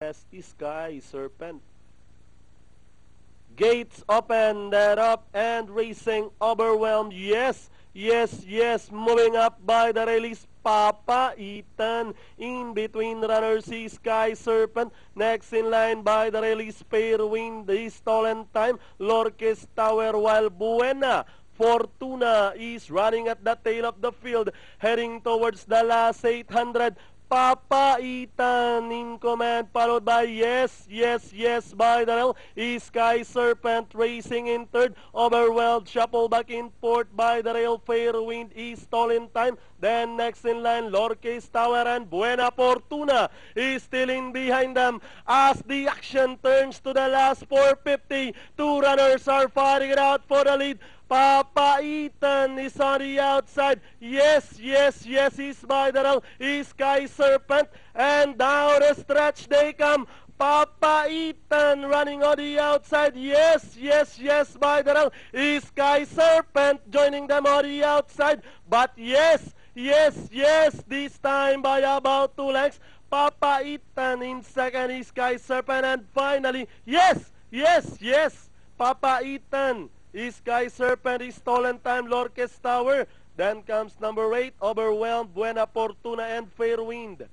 Yes, Sky Serpent. Gates open, that up and racing, overwhelmed. Yes, yes, yes, moving up by the release. Papa Ethan in between runners, Sky Serpent. Next in line by the release, Fairwind, the stolen time. Lorques Tower, while Buena Fortuna is running at the tail of the field, heading towards the last 800. Papa Ethan in command, followed by Yes, Yes, Yes by the rail. Sky Serpent racing in third. Overwhelmed, shuffle back in fourth by the rail. Fairwind is stolen time. Then next in line, Lorques Tower and Buena Fortuna is still in behind them as the action turns to the last 450. Two runners are fighting it out for the lead. Papa Ethan is on the outside. Yes, yes, yes, he's by the rail. Sky Serpent, and down the stretch they come. Papa Ethan running on the outside. Yes, yes, yes, by the rail. Sky Serpent joining them on the outside. But yes, yes, yes, this time by about 2 lengths. Papa Ethan in second, Sky Serpent, and finally, yes, yes, yes, Papa Ethan. Sky Serpent is stolen time, Lorques Tower. Then comes number 8, Overwhelmed, Buena Fortuna, and Fairwind.